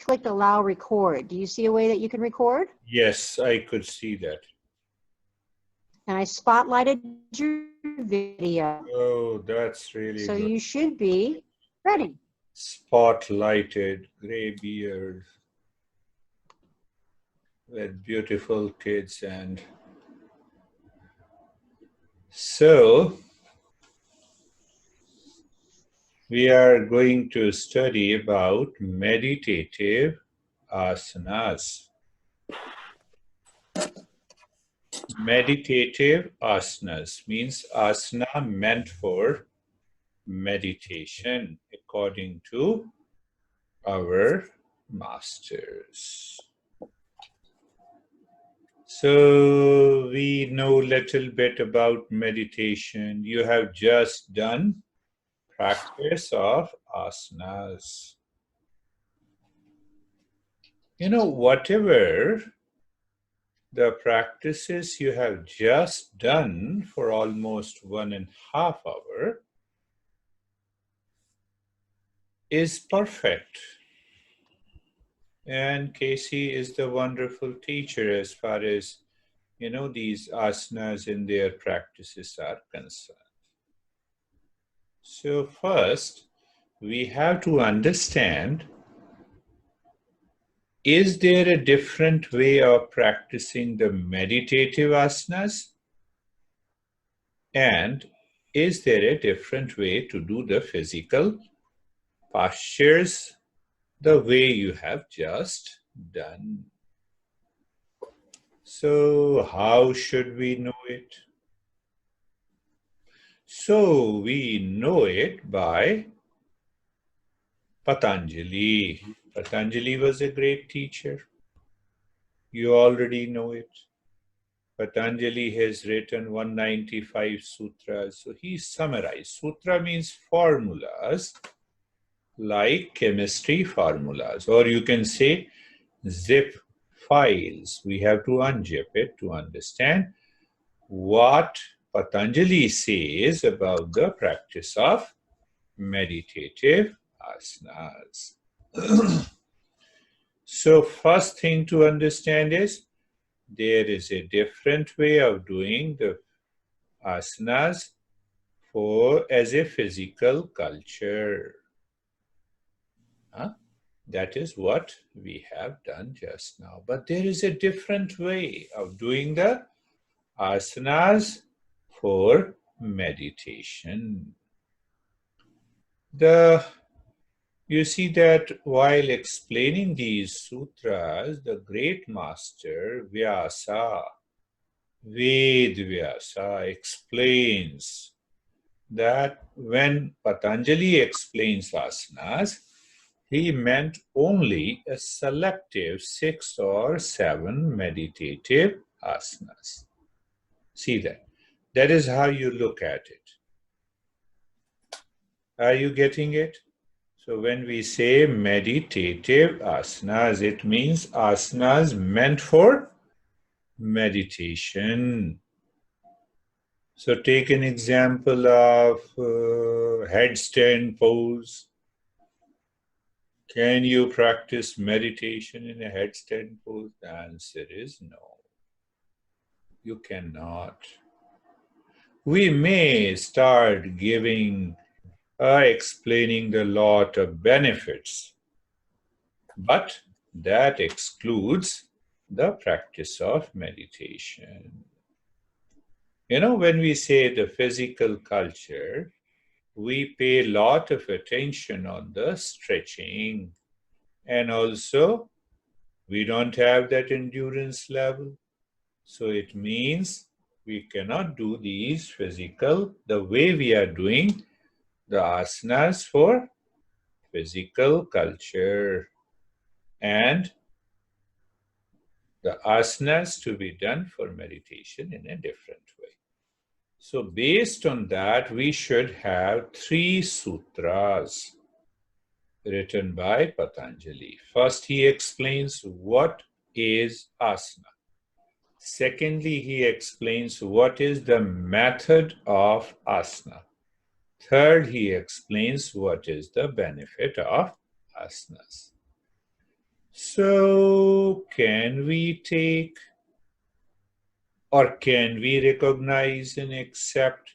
clicked allow record. Do you see a way that you can record? Yes, I could see that. And I spotlighted your video. Oh, that's really So good. you should be ready. Spotlighted, gray beard, with beautiful kids. And so we are going to study about meditative asanas. Meditative asanas means asana meant for meditation according to our masters. So we know little bit about meditation. You have just done practice of asanas. You know, whatever the practices you have just done for almost 1.5 hours is perfect. And Casey is the wonderful teacher as far as, you know, these asanas in their practices are concerned. So first, we have to understand, is there a different way of practicing the meditative asanas? And is there a different way to do the physical postures the way you have just done? So how should we know it? So we know it by Patanjali. Patanjali was a great teacher. You already know it. Patanjali has written 195 sutras. So he summarized. Sutra means formulas, like chemistry formulas, or you can say zip files. We have to unzip it to understand what Patanjali says about the practice of meditative asanas. So first thing to understand is there is a different way of doing the asanas as a physical culture. That is what we have done just now. But there is a different way of doing the asanas for meditation. You see that while explaining these sutras, the great master Vyasa explains that when Patanjali explains asanas, he meant only a selective 6 or 7 meditative asanas. See that. That is how you look at it. Are you getting it? So when we say meditative asanas, it means asanas meant for meditation. So take an example of headstand pose. Can you practice meditation in a headstand pose? The answer is no. You cannot. We may start explaining the lot of benefits, but that excludes the practice of meditation. You know, when we say the physical culture, we pay a lot of attention on the stretching, and also we don't have that endurance level. So it means we cannot do these physical the way we are doing the asanas for physical culture, and the asanas to be done for meditation in a different way. So based on that, we should have 3 sutras written by Patanjali. First, he explains what is asana. Secondly, he explains what is the method of asana. Third, he explains what is the benefit of asanas. So, can we take or can we recognize and accept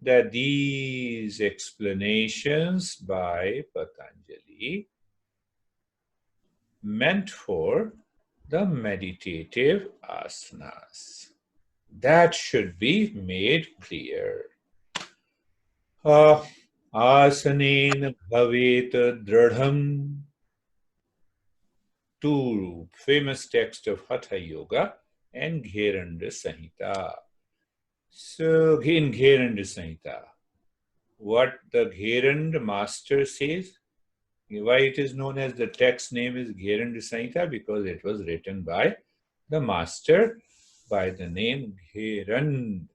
that these explanations by Patanjali meant for the meditative asanas? That should be made clear. Asanen bhavet dradham. Two famous texts of Hatha Yoga and Gheranda Samhita. So, in Gheranda Samhita, what the Gheranda master says, why it is known as the text name is Gheranda Samhita, because it was written by the master by the name Gherand.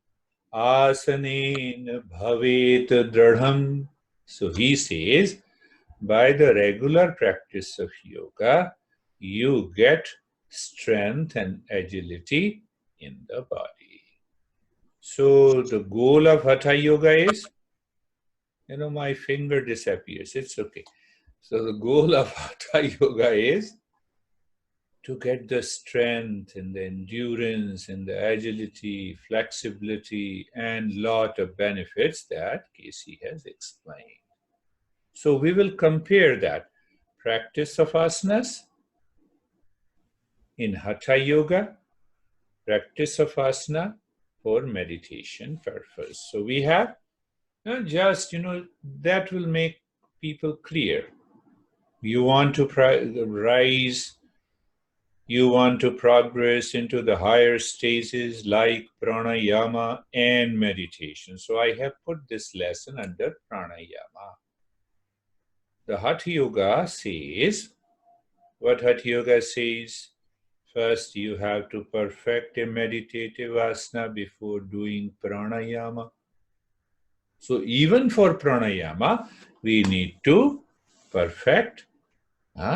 Asanen bhavet dradham. So he says, by the regular practice of yoga, you get strength and agility in the body. So the goal of Hatha Yoga is, my finger disappears, it's okay. So the goal of Hatha Yoga is to get the strength and the endurance and the agility, flexibility, and lot of benefits that Casey has explained. So we will compare that practice of asanas in Hatha Yoga, practice of asana for meditation purpose. So we have that will make people clear. You want to rise, you want to progress into the higher stages like pranayama and meditation. So I have put this lesson under pranayama. The Hatha Yoga says, what Hatha Yoga says? First, you have to perfect a meditative asana before doing pranayama. So even for pranayama, we need to perfect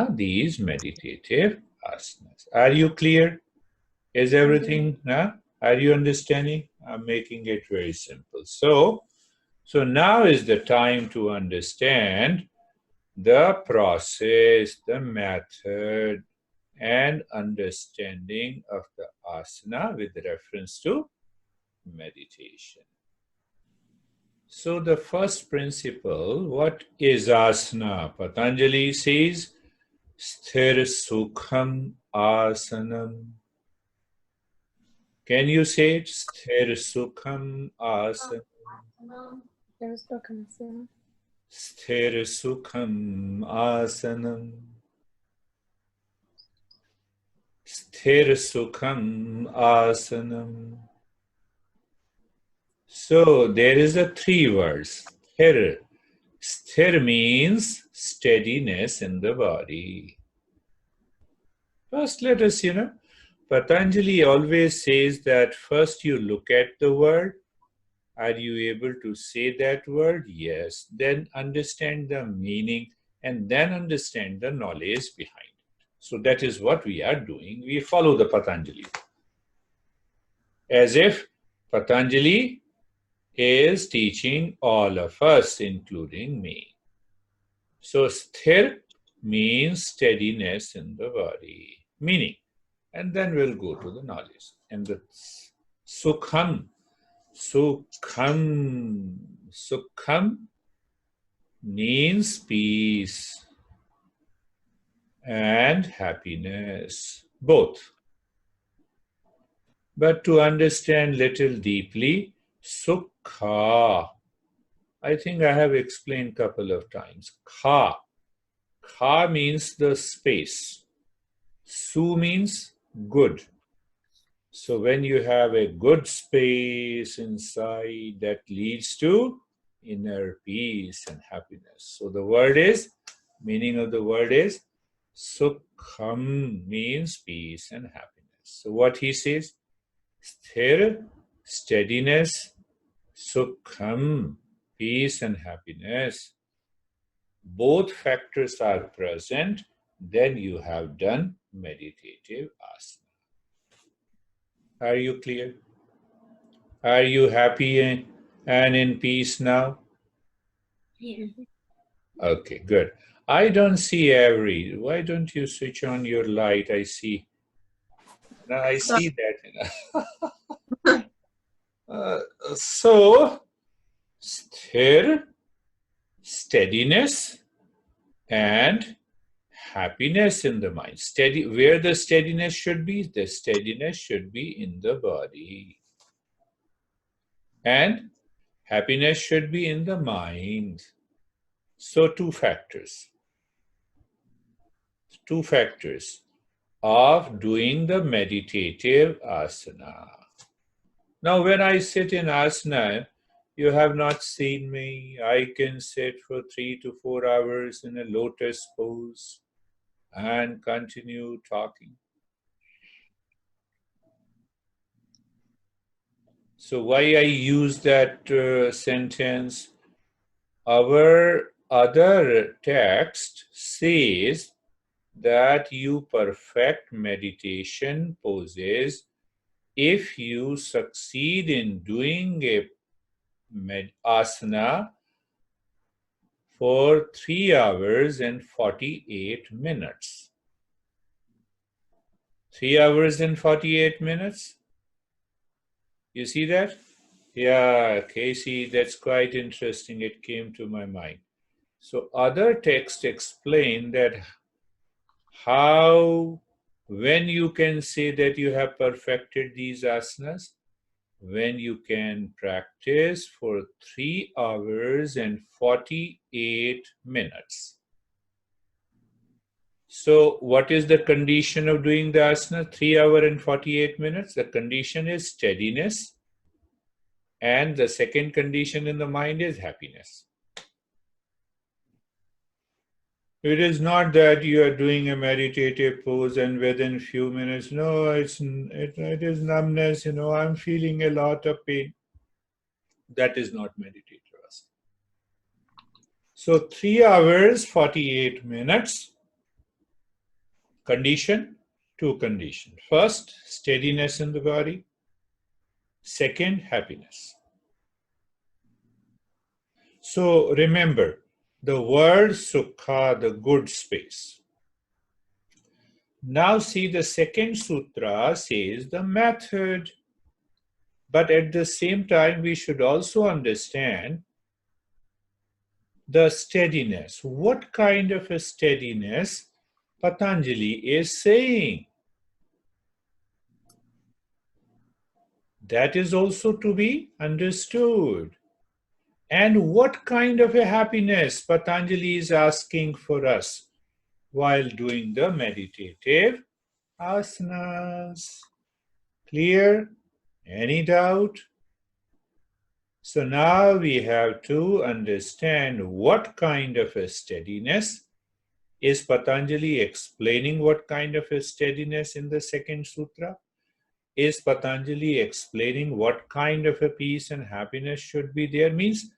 these meditative asanas. Are you clear? Is everything? Are you understanding? I'm making it very simple. So now is the time to understand the process, the method, and understanding of the asana with reference to meditation. So the first principle, what is asana? Patanjali says, sthir sukham asanam. Can you say it? Sthir sukham asanam. Sthir sukham asanam. Sthir sukham asanam. So there is a three words. Sthir. Sthir means steadiness in the body. First, let us, Patanjali always says that first you look at the word. Are you able to say that word? Yes. Then understand the meaning and then understand the knowledge behind it. So that is what we are doing. We follow the Patanjali. As if Patanjali is teaching all of us, including me. So sthir means steadiness in the body, meaning. And then we'll go to the knowledge. And the sukham means peace and happiness, both. But to understand little deeply, sukha, I think I have explained a couple of times. Kha means the space. Su means good. So when you have a good space inside, that leads to inner peace and happiness. So the meaning of the word is, sukham means peace and happiness. So what he says, sthir, steadiness, sukham, peace and happiness. Both factors are present, then you have done meditative asana. Are you clear? Are you happy and in peace now? Yeah. Okay, good. I don't see every. Why don't you switch on your light? I see. Now I see that. So, sthir, steadiness, and happiness in the mind. Steady. Where the steadiness should be? The steadiness should be in the body. And happiness should be in the mind. So two factors of doing the meditative asana. Now when I sit in asana, you have not seen me. I can sit for 3 to 4 hours in a lotus pose and continue talking. So why I use that sentence? Our other text says that you perfect meditation poses if you succeed in doing a asana for 3 hours and 48 minutes. 3 hours and 48 minutes? You see that? Yeah, Casey, that's quite interesting. It came to my mind. So other texts explain that how, when you can say that you have perfected these asanas, when you can practice for 3 hours and 48 minutes. So what is the condition of doing the asana 3 hours and 48 minutes? The condition is steadiness. And the second condition in the mind is happiness. It is not that you are doing a meditative pose and within few minutes, no, it is numbness, I'm feeling a lot of pain. That is not meditative. So 3 hours, 48 minutes. Condition, two conditions. First, steadiness in the body. Second, happiness. So remember, the word sukha, the good space. Now see, the second sutra says the method. But at the same time, we should also understand the steadiness. What kind of a steadiness Patanjali is saying? That is also to be understood. And what kind of a happiness Patanjali is asking for us while doing the meditative asanas? Clear? Any doubt? So now we have to understand what kind of a steadiness. Is Patanjali explaining what kind of a steadiness in the second sutra? Is Patanjali explaining what kind of a peace and happiness should be there? Means,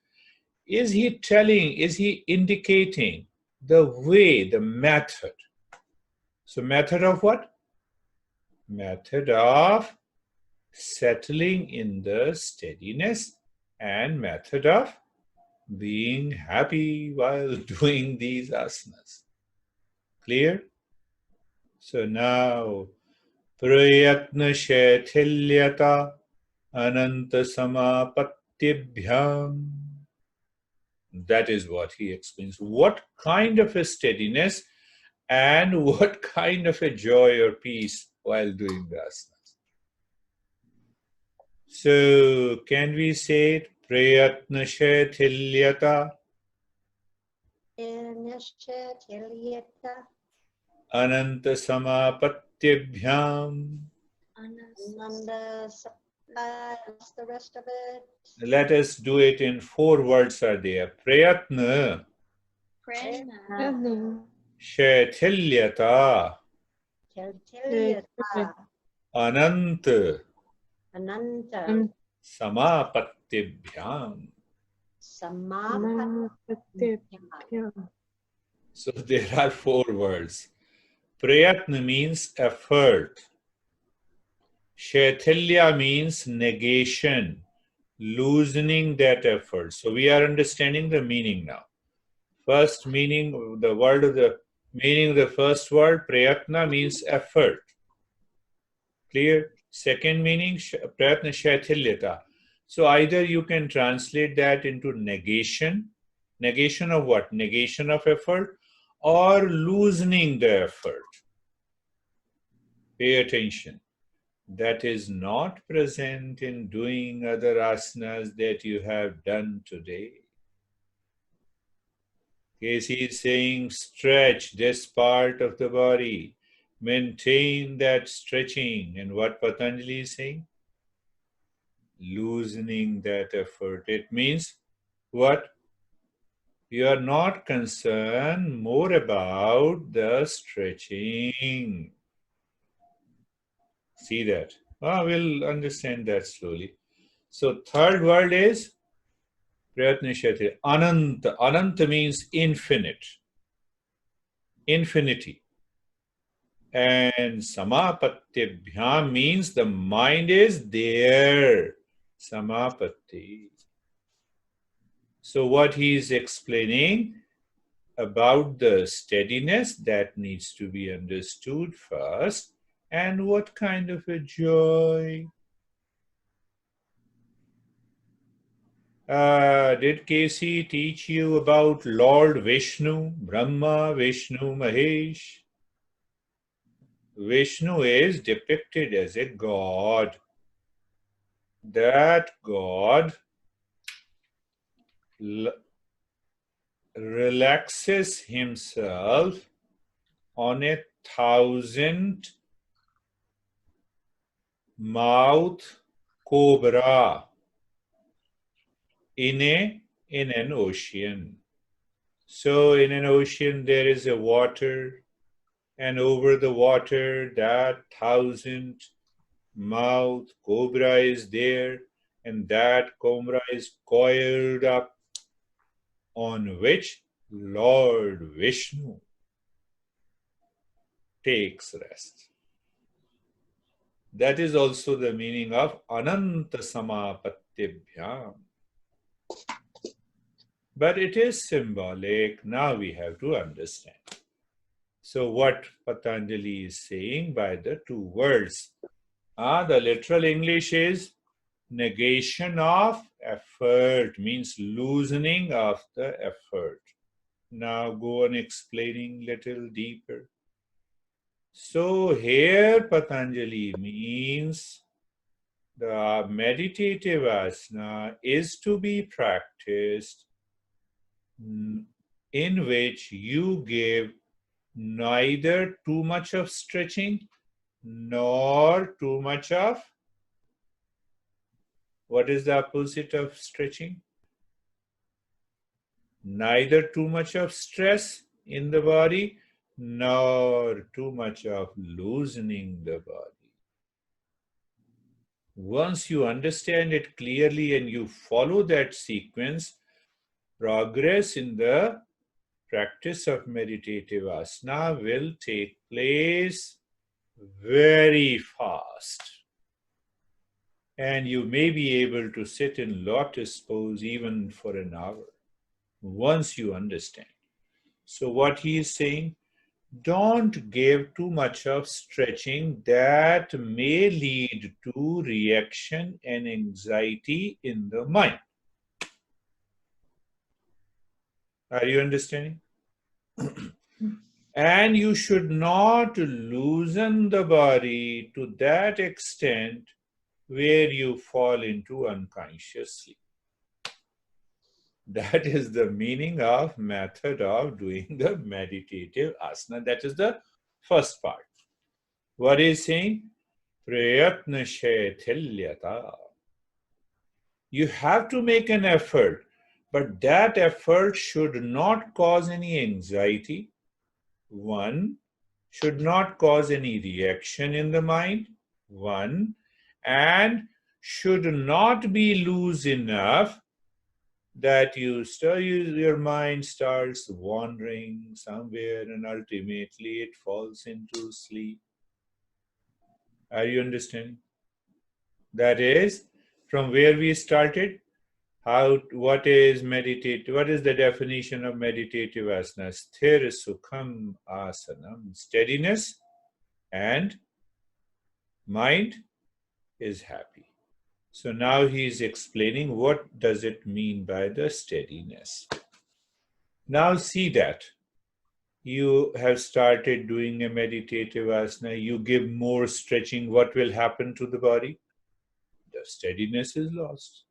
is he indicating the way, the method? So method of what? Method of settling in the steadiness and method of being happy while doing these asanas. Clear? So now, prayatna shaithilyata ananta samapatibhyam. That is what he explains. What kind of a steadiness and what kind of a joy or peace while doing the asanas. So, can we say it? Prayatna shaithilyata ananta samapatibhyam. The rest of it. Let us do it in 4 words are there. Prayatna shaithilyata ananta Ananta samapatibhyam. So there are 4 words. Prayatna means effort. Shaithilya means negation, loosening that effort. So we are understanding the meaning now. First meaning, the meaning of the first word, prayatna, means effort. Clear? Second meaning, prayatna shaithilyata. So either you can translate that into negation. Negation of what? Negation of effort, or loosening the effort. Pay attention. That is not present in doing other asanas that you have done today. He is saying stretch this part of the body, maintain that stretching. And what Patanjali is saying? Loosening that effort. It means what? You are not concerned more about the stretching. See that? We'll understand that slowly. So third word is Prayatnishati. Ananta. Ananta means infinite. Infinity. And Samapattibhyam means the mind is there. Samapatti. So what he is explaining about the steadiness, that needs to be understood first. And what kind of a joy? Did Casey teach you about Lord Vishnu, Brahma, Vishnu, Mahesh? Vishnu is depicted as a god. That god relaxes himself on a 1,000 mouth cobra in an ocean. So in an ocean there is a water, and over the water that 1,000 mouth cobra is there, and that cobra is coiled up, on which Lord Vishnu takes rest. That is also the meaning of Ananta Samapattibhyam. But it is symbolic. Now we have to understand. So what Patanjali is saying by the two words? The literal English is negation of effort, means loosening of the effort. Now go on explaining little deeper. So here Patanjali means the meditative asana is to be practiced in which you give neither too much of stretching nor too much of, what is the opposite of stretching? Neither too much of stress in the body nor too much of loosening the body. Once you understand it clearly and you follow that sequence, progress in the practice of meditative asana will take place very fast. And you may be able to sit in lotus pose even for an hour, once you understand. So what he is saying, don't give too much of stretching that may lead to reaction and anxiety in the mind. Are you understanding? And you should not loosen the body to that extent where you fall into unconscious sleep. That is the meaning of method of doing the meditative asana. That is the first part. What is saying? Prayatna shaithilyata. You have to make an effort, but that effort should not cause any anxiety. One, should not cause any reaction in the mind. One, and should not be loose enough that your mind starts wandering somewhere and ultimately it falls into sleep. Are you understanding? That is, from where we started, What is meditative? What is the definition of meditative asana? Sthir sukham asanam. Steadiness and mind is happy. So now he is explaining what does it mean by the steadiness. Now see that you have started doing a meditative asana, you give more stretching, what will happen to the body? The steadiness is lost.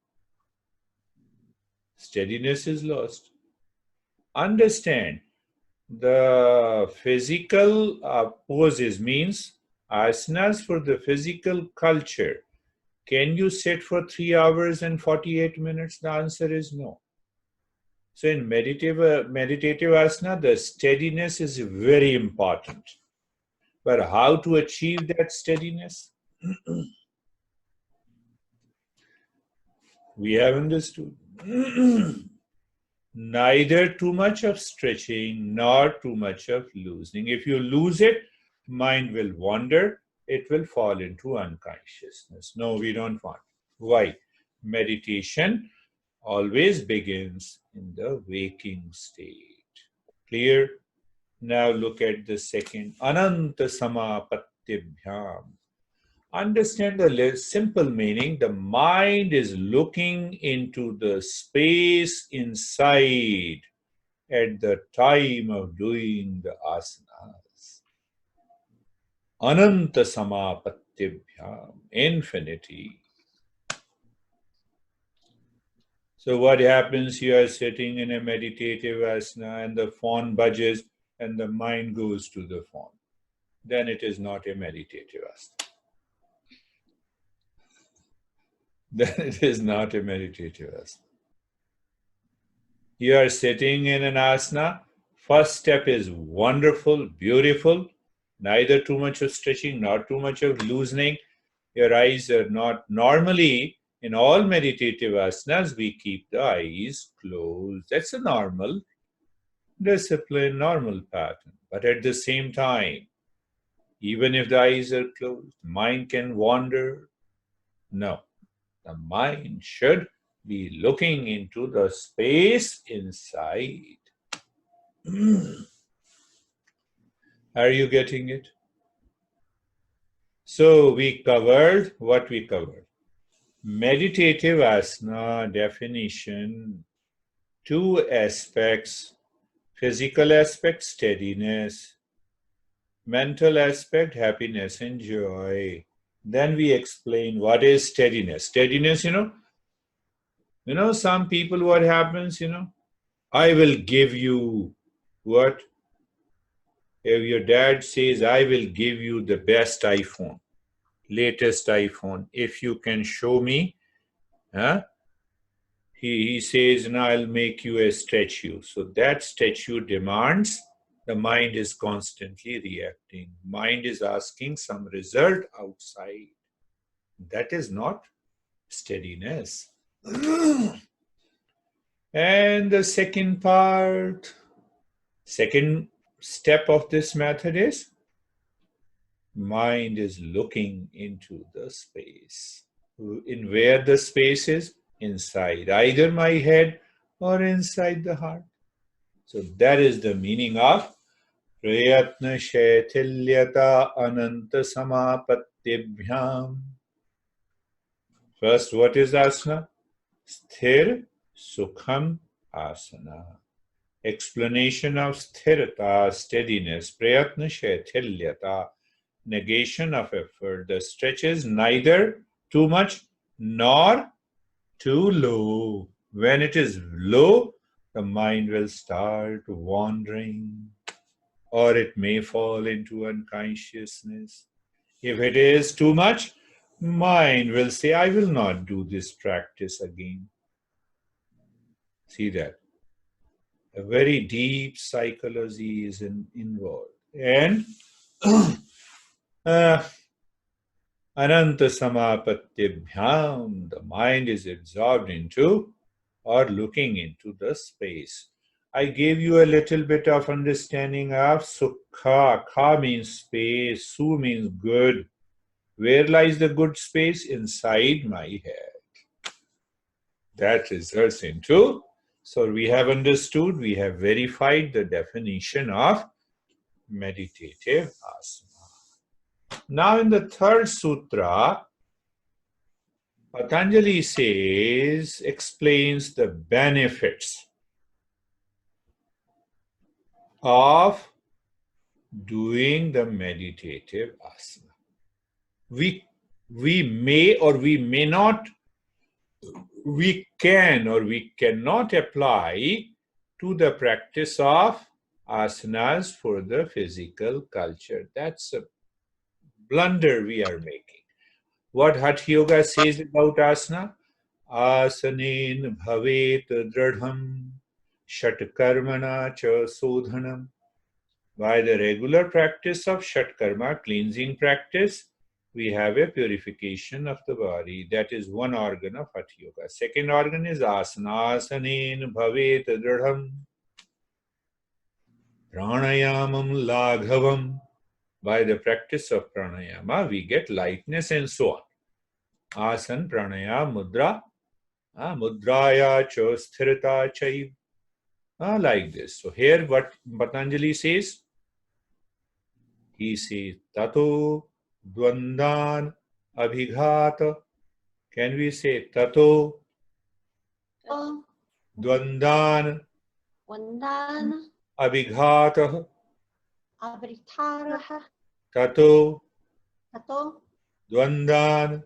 Steadiness is lost. Understand, the physical poses means asanas for the physical culture. Can you sit for 3 hours and 48 minutes? The answer is no. So in meditative asana, the steadiness is very important. But how to achieve that steadiness? We have understood. Neither too much of stretching nor too much of loosening. If you lose it, mind will wander, it will fall into unconsciousness. No, we don't want. Why? Meditation always begins in the waking state. Clear? Now look at the second. Ananta samapattibhyam. Understand the simple meaning. The mind is looking into the space inside at the time of doing the asanas. Ananta samapattibhyam. Infinity. So what happens? You are sitting in a meditative asana and the phone budges and the mind goes to the phone. Then it is not a meditative asana. Then it is not a meditative asana. You are sitting in an asana. First step is wonderful, beautiful. Neither too much of stretching, nor too much of loosening. Your eyes are not normally, in all meditative asanas, we keep the eyes closed. That's a normal discipline, normal pattern. But at the same time, even if the eyes are closed, mind can wander. No, the mind should be looking into the space inside. Are you getting it? So we covered what we covered. Meditative asana definition, 2 aspects, physical aspect, steadiness, mental aspect, happiness and joy. Then we explain what is steadiness. Steadiness, some people, what happens, I will give you what? If your dad says, I will give you the best iPhone, latest iPhone, if you can show me, he says, now I'll make you a statue. So that statue demands, the mind is constantly reacting. Mind is asking some result outside. That is not steadiness. And the second part, second step of this method is, mind is looking into the space. In where the space is? Inside, either my head or inside the heart. So that is the meaning of Prayatna Shaitilyata Ananta Samapattibhyam. First, what is asana? Sthir Sukham Asana. Explanation of sthirata, steadiness, prayatna shaitilyata, negation of effort. The stretch is neither too much nor too low. When it is low, the mind will start wandering, or it may fall into unconsciousness. If it is too much, mind will say, I will not do this practice again. See that? A very deep psychology is involved. And Ananta Samapattibhyam, the mind is absorbed into or looking into the space. I gave you a little bit of understanding of Sukha. Kha means space, Su means good. Where lies the good space? Inside my head. that results into. So we have understood, we have verified the definition of meditative asana. Now in the third sutra, Patanjali explains the benefits of doing the meditative asana. We may or we may not, we can or we cannot apply to the practice of asanas for the physical culture. That's a blunder we are making. What Hatha Yoga says about asana? Asanin bhavet dradham shatkarmana cha sodhanam. By the regular practice of shatkarma, cleansing practice, we have a purification of the body. That is one organ of Hatha Yoga. Second organ is asana. Asanin bhavet dradham pranayamam laghavam. By the practice of pranayama, we get lightness and so on. Asan, pranaya, mudra, mudraya cha sthirata chaiv. Like this. So here what Patanjali says, he says, tato dvandan abhighata. Can we say tato dvandan abhighata? Avritaraha. Tato Tato. dvandan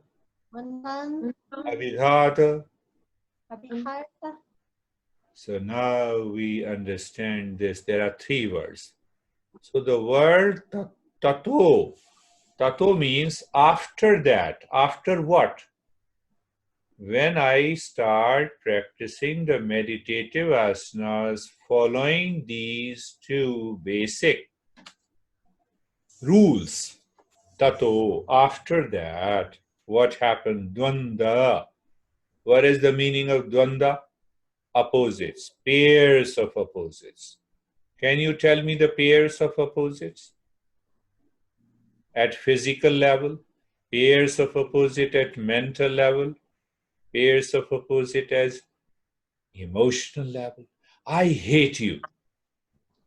Vandan. abhighata. Abhiharta. So now we understand this. There are three words. So the word tato, tato means after that. After what? When I start practicing the meditative asanas following these two basic rules, tato, after that, what happened? Dvanda. What is the meaning of dvanda? Opposites, pairs of opposites. Can you tell me the pairs of opposites? At physical level, pairs of opposite at mental level, pairs of opposite as emotional level. I hate you.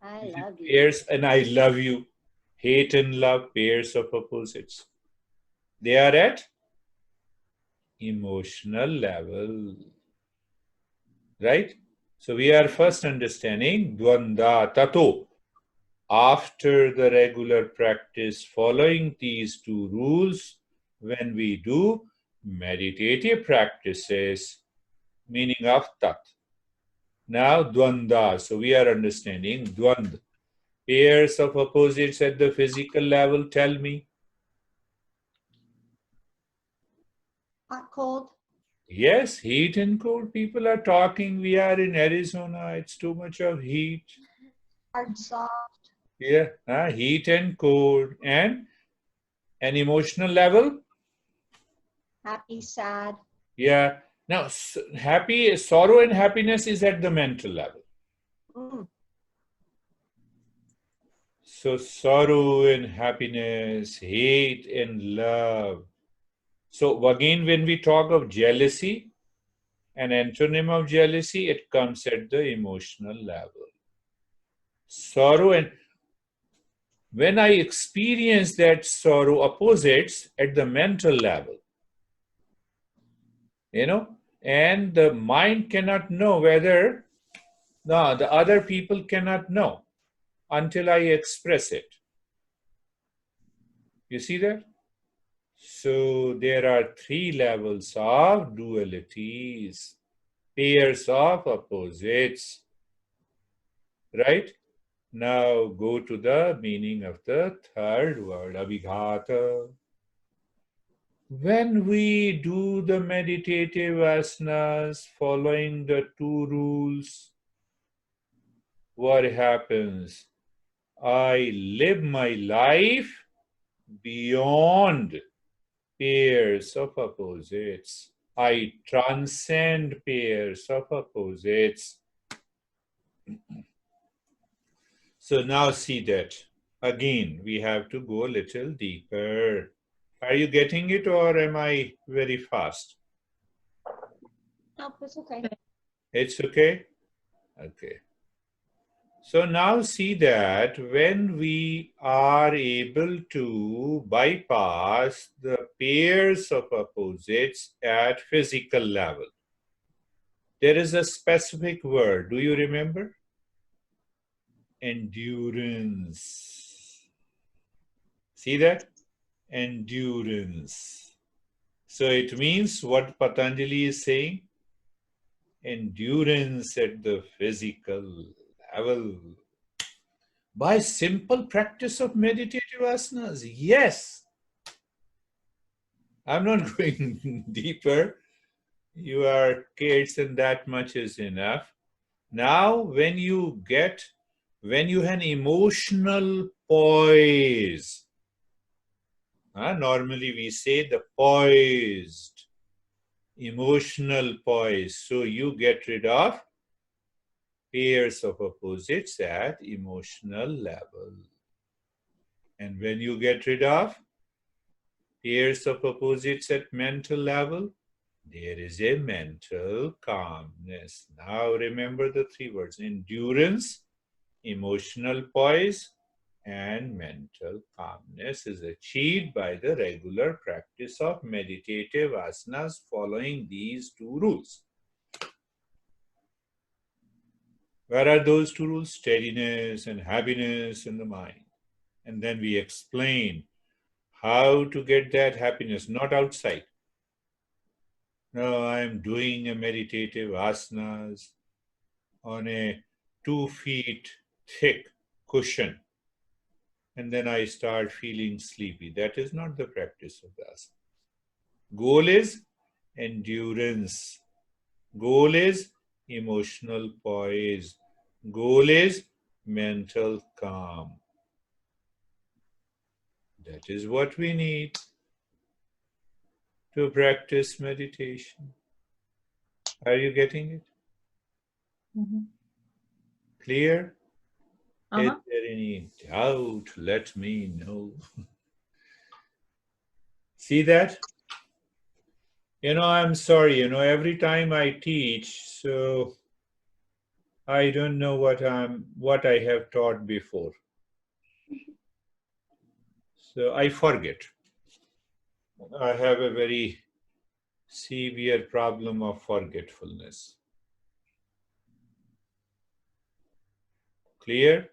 I love you. Pairs, and I love you. Hate and love, pairs of opposites. They are at emotional level. Right? So we are first understanding dvanda tato. After the regular practice following these two rules, when we do meditative practices, meaning of tat. Now dvanda. So we are understanding dvand. Pairs of opposites at the physical level, tell me. Hot, cold. Yes, heat and cold. People are talking. We are in Arizona. It's too much of heat. Hard, soft. Yeah, heat and cold. And an emotional level? Happy, sad. Yeah. Now, happy, sorrow and happiness is at the mental level. So, sorrow and happiness, hate and love. So, again, when we talk of jealousy, an antonym of jealousy, it comes at the emotional level. Sorrow, and when I experience that sorrow, opposites at the mental level, and the mind cannot know whether, no, the other people cannot know until I express it. You see that? So there are three levels of dualities, pairs of opposites. Right? Now go to the meaning of the third word, abhighata. When we do the meditative asanas following the two rules, what happens? I live my life beyond pairs of opposites. I transcend pairs of opposites. So now see that. Again, we have to go a little deeper. Are you getting it, or am I very fast? Nope, it's okay. It's okay? Okay. So now see that when we are able to bypass the pairs of opposites at physical level, there is a specific word. Do you remember? Endurance. See that? Endurance. So it means what Patanjali is saying? Endurance at the physical level. By simple practice of meditative asanas. Yes. I'm not going deeper. You are kids and that much is enough. Now, when you have an emotional poise, normally we say the poised, emotional poise. So you get rid of pairs of opposites at emotional level. And when you get rid of pairs of opposites at mental level, there is a mental calmness. Now remember the three words: endurance, emotional poise, and mental calmness is achieved by the regular practice of meditative asanas following these two rules. Where are those two rules? Steadiness and happiness in the mind. And then we explain how to get that happiness, not outside. No, I'm doing a meditative asanas on a 2 feet thick cushion, and then I start feeling sleepy. That is not the practice of the asana. Goal is endurance. Goal is emotional poise. Goal is mental calm. That is what we need to practice meditation. Are you getting it? Clear? Is there any doubt? Let me know. See that? I'm sorry, every time I teach, so I don't know what I have taught before. So I forget. I have a very severe problem of forgetfulness. Clear?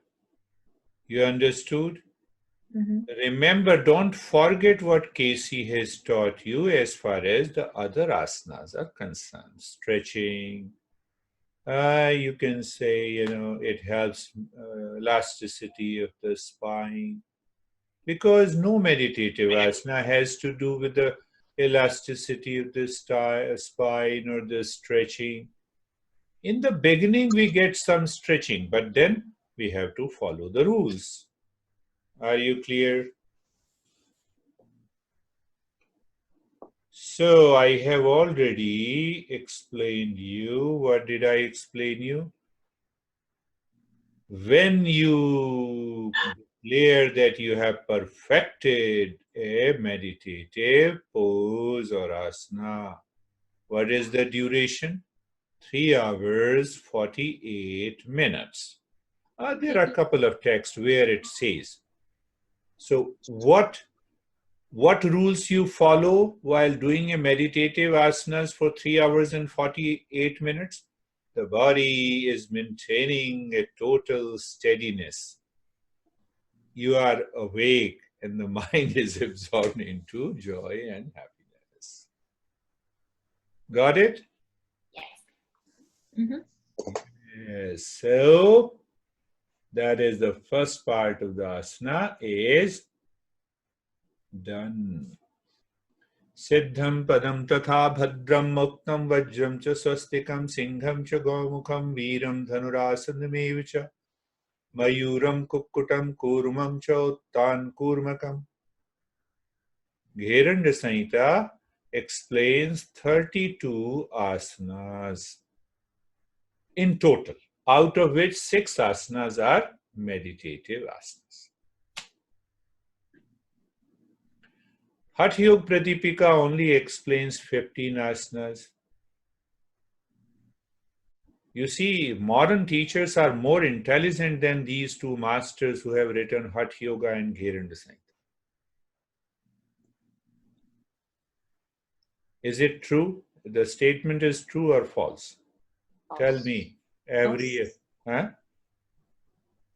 You understood? Remember, don't forget what Casey has taught you as far as the other asanas are concerned. Stretching, you can say, it helps elasticity of the spine, because no meditative asana has to do with the elasticity of the spine or the stretching. In the beginning, we get some stretching, but then we have to follow the rules. Are you clear? So I have already explained you. What did I explain you? When you declare that you have perfected a meditative pose or asana, what is the duration? 3 hours, 48 minutes. There are a couple of texts where it says. So what rules you follow while doing a meditative asanas for 3 hours and 48 minutes? The body is maintaining a total steadiness. You are awake and the mind is absorbed into joy and happiness. Got it? Yes. Yes. So that is the first part of the asana is done. Siddham padam tatha bhadram muktam vajram cha swastikam singham cha gomukham veeram dhanurasanam cha mayuram kukkutam kurmam cha uttan kurmakam. Gheranda Samhita explains 32 asanas in total, out of which 6 asanas are meditative asanas. Hatha Yoga Pradipika only explains 15 asanas. You see, modern teachers are more intelligent than these two masters who have written Hatha Yoga and Girish Jha. Is it true? The statement is true or false? Tell me. Huh?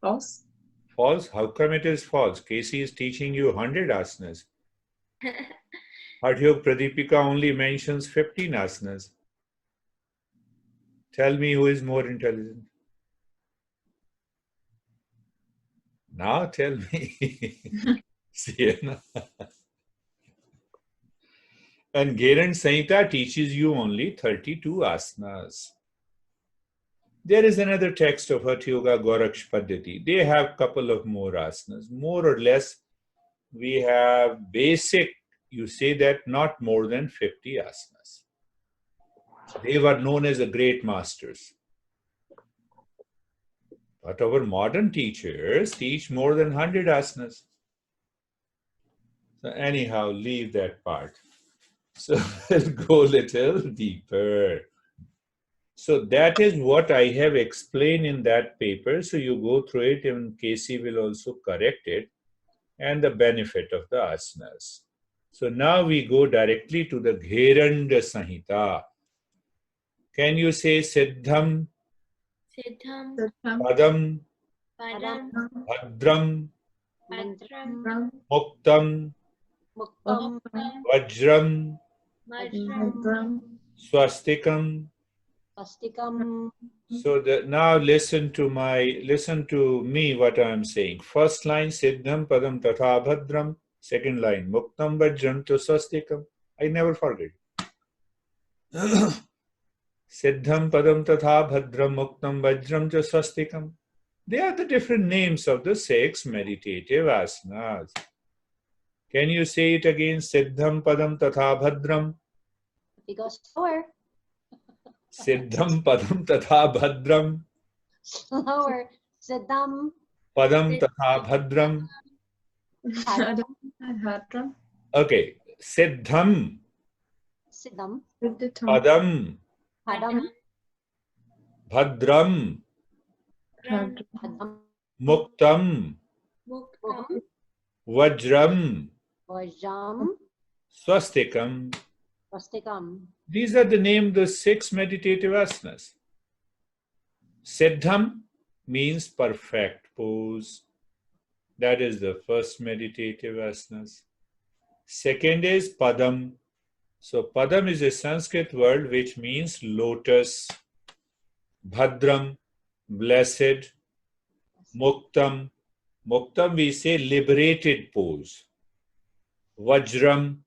False. False? How come it is false? Casey is teaching you 100 asanas. Hatha Yoga Pradipika only mentions 15 asanas. Tell me who is more intelligent. Now tell me. See, and Girish Samhita teaches you only 32 asanas. There is another text of Hatha Yoga Goraksh Paddhati. They have couple of more asanas. More or less, we have basic, you say that not more than 50 asanas. They were known as the great masters. But our modern teachers teach more than 100 asanas. So anyhow, leave that part. So we'll go a little deeper. So that is what I have explained in that paper. So you go through it, and Casey will also correct it, and the benefit of the asanas. So now we go directly to the Girish Samhita. Can you say Siddham, Siddham, Padam, Padam, Bhadram, Bhadram, Muktam, Muktam. Vajram, Vajram, Swastikam. Astikam. So now listen to me what I am saying. First line Siddham Padam Tatha Bhadram. Second line Muktam Vajram to Swastikam. I never forget. Siddham Padam Tatha Bhadram Muktam Vajram to Swastikam. They are the different names of the 6 meditative asanas. Can you say it again? Siddham Padam Tatha Bhadram. We go slower. Siddham Padam Tatha Bhadram. Slower. Siddham. Padam Tatha Bhadram. Bhadram. Okay. Siddham Siddham. Padam Padam. Bhadram Padam. Muktam Muktam, Vajram Vajam. Swastikam. Astikam. These are the name of the 6 meditative asanas. Siddham means perfect pose. That is the first meditative asanas. Second is Padam. So Padam is a Sanskrit word which means lotus. Bhadram, blessed. Muktam. Muktam we say liberated pose. Vajram,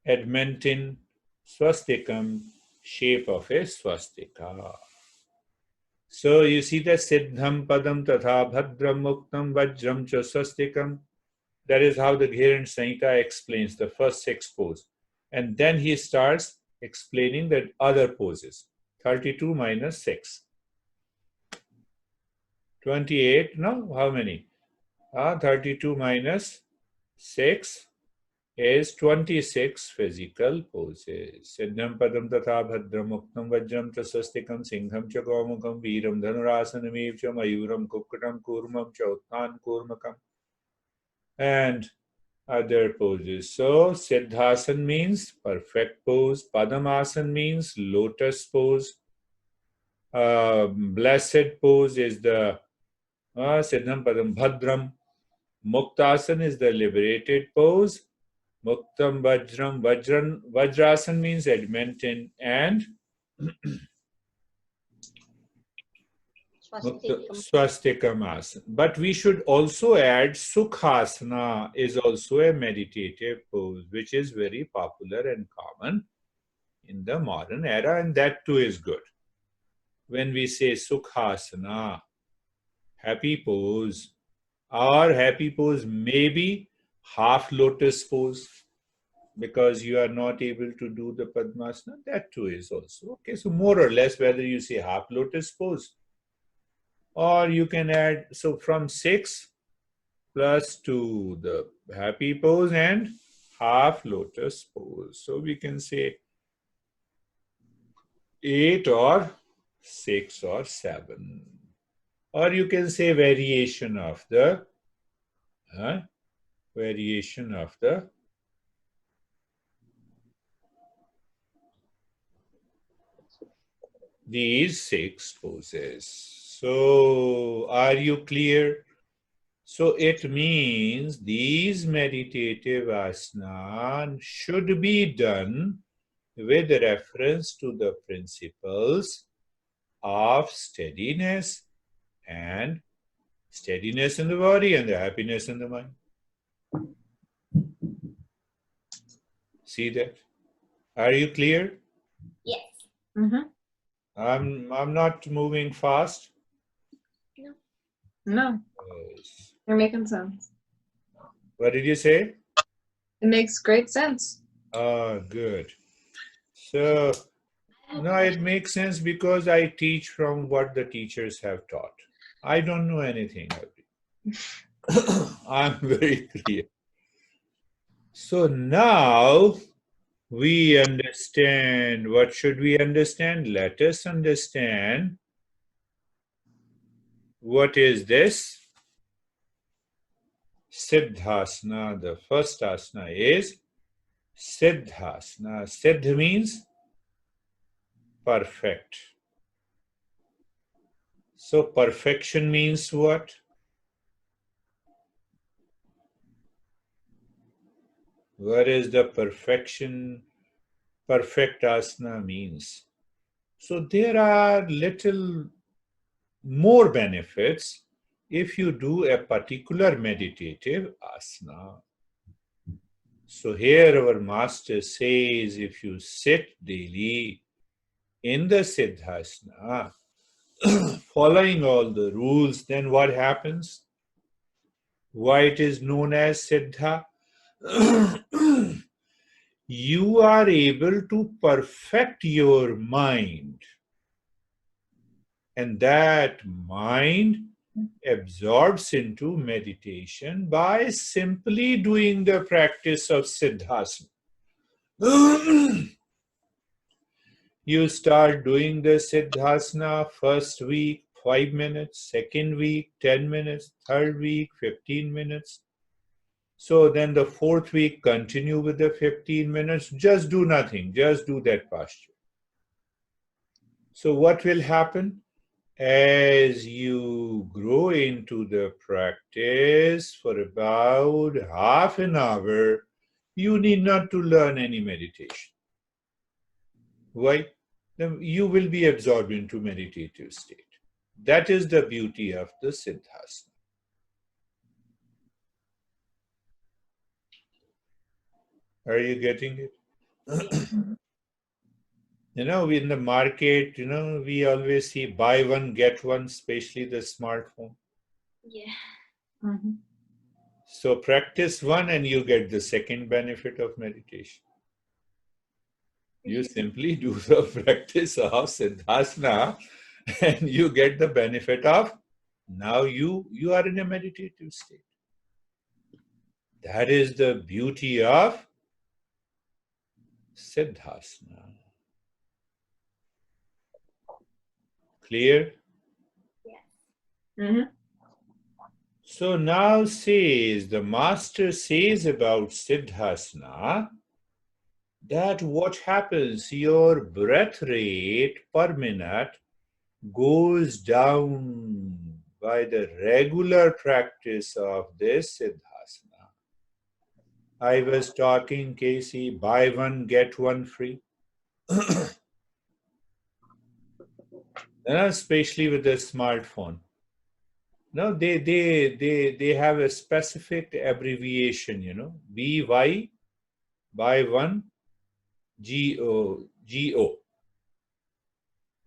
adamantine. Swastikam, shape of a swastika. So you see the Siddham Padam Tatha Bhadram Muktam Vajram Cha Swastikam. That is how the Girish Samhita explains the first 6 poses. And then he starts explaining the other poses. 32 minus 6. 28, no? How many? 32 minus 6 is 26 physical poses. Siddham Padam Tatha Bhadram Muktam Vajram Cha Swastikam Singham Cha Gaumukam Veeram Dhanurasanam Cha Mayuram Kukkutam Kurmam Cha Uttan Kurmakam, and other poses. So Siddhasan means perfect pose. Padamasan means lotus pose. Blessed pose is the Siddham Padam Bhadram. Muktasan is the liberated pose. Muktam Vajram. Vajrasan means adamantine, and Swastikam asana. But we should also add Sukhasana is also a meditative pose, which is very popular and common in the modern era, and that too is good. When we say Sukhasana, happy pose, or happy pose maybe half lotus pose, because you are not able to do the Padmasana, that too is also okay. So more or less, whether you say half lotus pose, or you can add, so from 6 plus to the happy pose and half lotus pose. So we can say 8 or 6 or 7. Or you can say variation of the these 6 poses. So, are you clear? So, it means these meditative asana should be done with reference to the principles of steadiness in the body and the happiness in the mind. See that? Are you clear? Yes. I'm not moving fast. No, Yes. you're making sense. What did you say? It makes great sense. Ah, good. So, no, it makes sense because I teach from what the teachers have taught. I don't know anything. I'm very clear. So now we understand. What should we understand? Let us understand what is this? Siddhasana. The first asana is Siddhasana. Siddh means perfect. So perfection means what? What is the perfection? Perfect asana means. So there are little more benefits if you do a particular meditative asana. So here our master says if you sit daily in the Siddhasana, following all the rules, then what happens? Why it is known as Siddha? You are able to perfect your mind, and that mind absorbs into meditation by simply doing the practice of Siddhasana. You start doing the Siddhasana first week, 5 minutes, second week, 10 minutes, third week, 15 minutes. So then the fourth week, continue with the 15 minutes. Just do nothing. Just do that posture. So what will happen? As you grow into the practice for about half an hour, you need not to learn any meditation. Why? Then you will be absorbed into meditative state. That is the beauty of the Siddhasana. Are you getting it? In the market, we always see buy one, get one, especially the smartphone. Yeah. So practice one and you get the second benefit of meditation. You simply do the practice of Siddhasana and you get the benefit of now you are in a meditative state. That is the beauty of Siddhasana. Clear? Yeah. So now the master says about Siddhasana that what happens, your breath rate per minute goes down by the regular practice of this Siddhasana. I was talking, Casey, buy one, get one free. Especially with the smartphone. No, they have a specific abbreviation, BY, buy one, GO.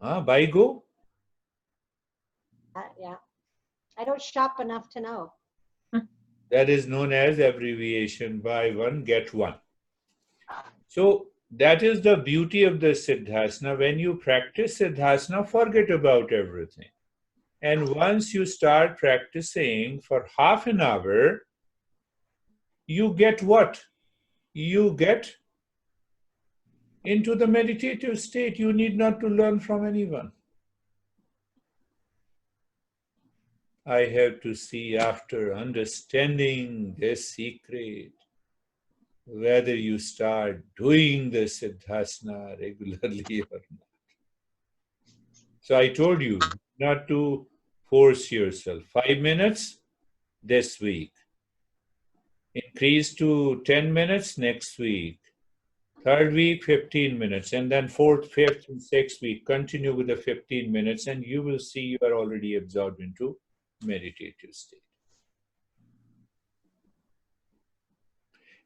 Buy go? Yeah. I don't shop enough to know. That is known as abbreviation, buy one, get one. So that is the beauty of the Siddhasana. When you practice Siddhasana, forget about everything. And once you start practicing for half an hour, you get what? You get into the meditative state. You need not to learn from anyone. I have to see, after understanding this secret, whether you start doing the Siddhasana regularly or not. So I told you not to force yourself. 5 minutes this week. Increase to 10 minutes next week. Third week, 15 minutes. And then fourth, fifth, and sixth week, continue with the 15 minutes and you will see you are already absorbed into meditative state.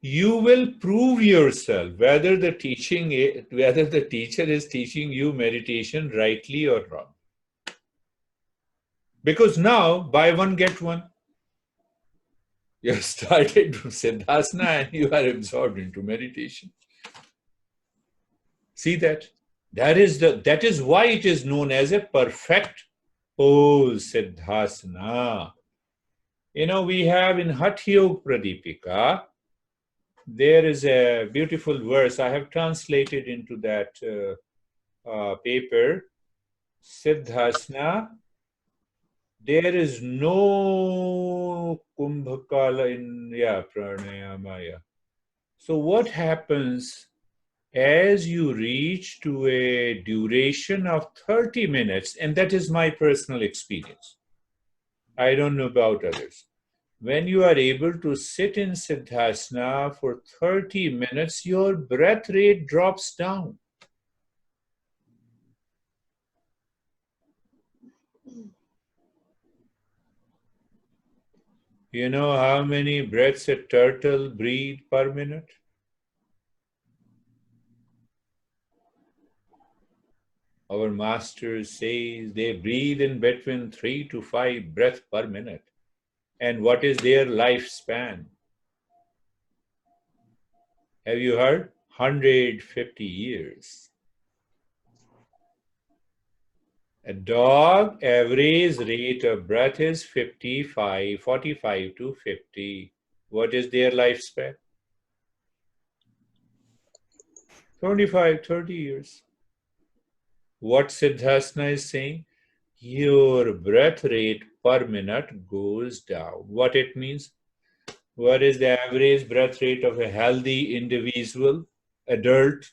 You will prove yourself whether the teacher is teaching you meditation rightly or wrong. Because now, buy one, get one. You have started Siddhasana and you are absorbed into meditation. See that? That is why it is known as a perfect pose, Siddhasana. You know, we have in Hatha Yoga Pradipika, there is a beautiful verse I have translated into that paper. Siddhasana, there is no kumbhakala in pranayama. So what happens as you reach to a duration of 30 minutes, and that is my personal experience, I don't know about others. When you are able to sit in Siddhasana for 30 minutes, your breath rate drops down. You know how many breaths a turtle breathes per minute? Our master says they breathe in between 3 to 5 breaths per minute. And what is their lifespan? Have you heard? 150 years. A dog average rate of breath is 45 to 50. What is their lifespan? 25, 30 years. What Siddhasana is saying? Your breath rate per minute goes down. What it means? What is the average breath rate of a healthy individual, adult?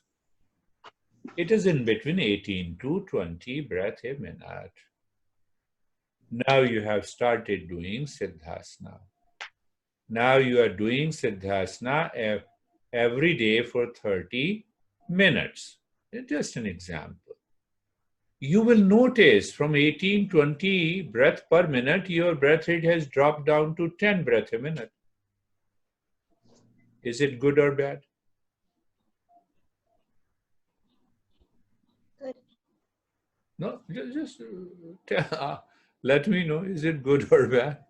It is in between 18 to 20 breaths a minute. Now you have started doing Siddhasana. Now you are doing Siddhasana every day for 30 minutes. Just an example. You will notice from 18, 20 breaths per minute, your breath rate has dropped down to 10 breaths a minute. Is it good or bad? Good. No, just let me know, is it good or bad?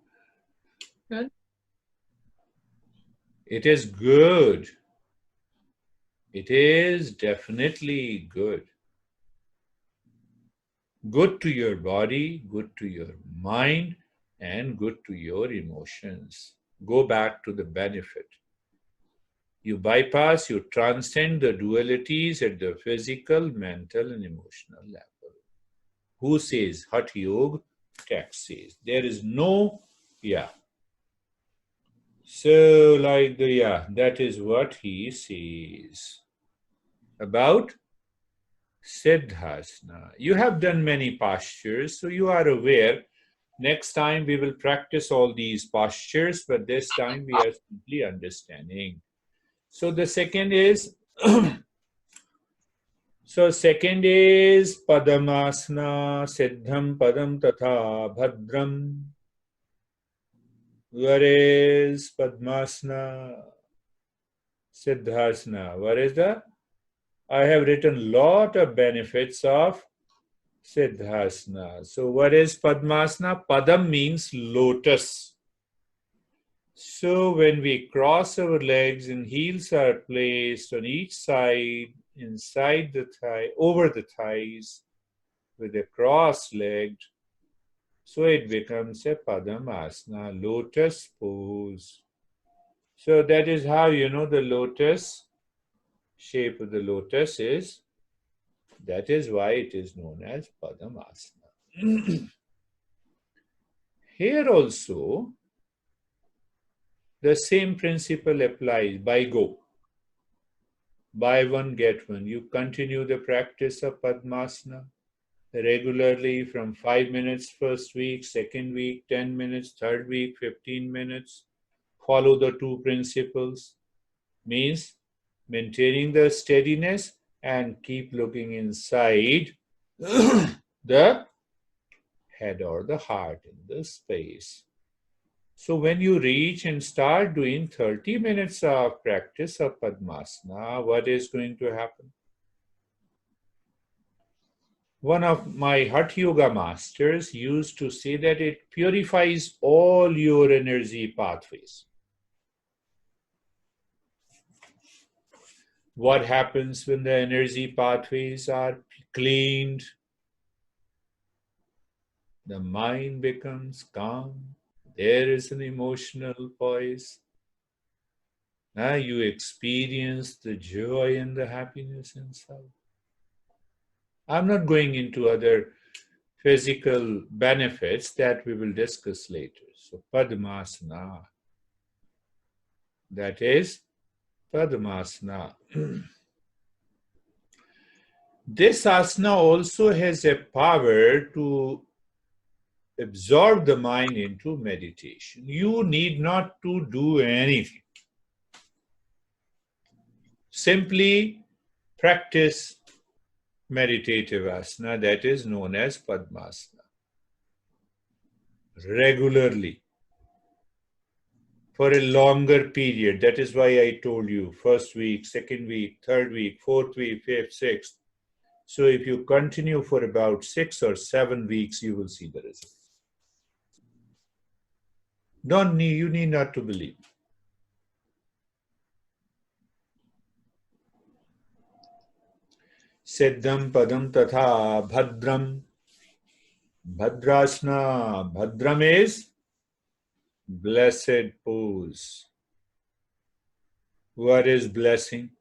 Good. It is good. It is definitely good. Good to your body, good to your mind, and good to your emotions. Go back to the benefit. You bypass, you transcend the dualities at the physical, mental, and emotional level. Who says? Hatha Yoga text says. There is no, So that is what he says about Siddhasana. You have done many postures, so you are aware. Next time we will practice all these postures, but this time we are simply understanding. So the second is, Padamasana, Siddham Padam Tatha Bhadram. Where is Padmasana? Siddhasana. Where is the? I have written lot of benefits of Siddhasana. So what is Padmasana? Padam means lotus. So when we cross our legs and heels are placed on each side, inside the thigh, over the thighs, with a cross-legged, so it becomes a Padamasana, lotus pose. So that is how you know the lotus, shape of the lotus is, that is why it is known as Padamasana. Here also, the same principle applies. Buy go. Buy one, get one. You continue the practice of Padmasana regularly from 5 minutes first week, second week, 10 minutes, third week, 15 minutes. Follow the two principles. Means maintaining the steadiness and keep looking inside the head or the heart in the space. So when you reach and start doing 30 minutes of practice of Padmasana, what is going to happen? One of my Hatha Yoga masters used to say that it purifies all your energy pathways. What happens when the energy pathways are cleaned? The mind becomes calm. There is an emotional poise. Now you experience the joy and the happiness inside. I'm not going into other physical benefits that we will discuss later. So Padmasana, that is Padmasana. This asana also has a power to absorb the mind into meditation. You need not to do anything. Simply practice meditative asana, that is known as Padmasana, regularly for a longer period. That is why I told you first week, second week, third week, fourth week, fifth, sixth. So if you continue for about 6 or 7 weeks, you will see the result. You need not to believe. Siddham padam tatha bhadram. Bhadrasana. Bhadram is blessed pose. What is blessing?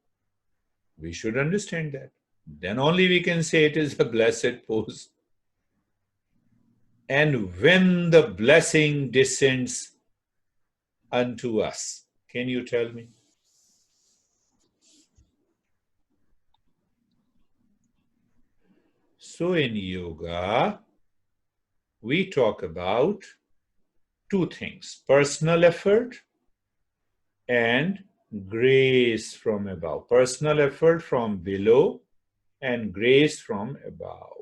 We should understand that. Then only we can say it is a blessed pose. And when the blessing descends unto us, can you tell me? So in yoga, we talk about two things: personal effort and grace from above. Personal effort from below and grace from above.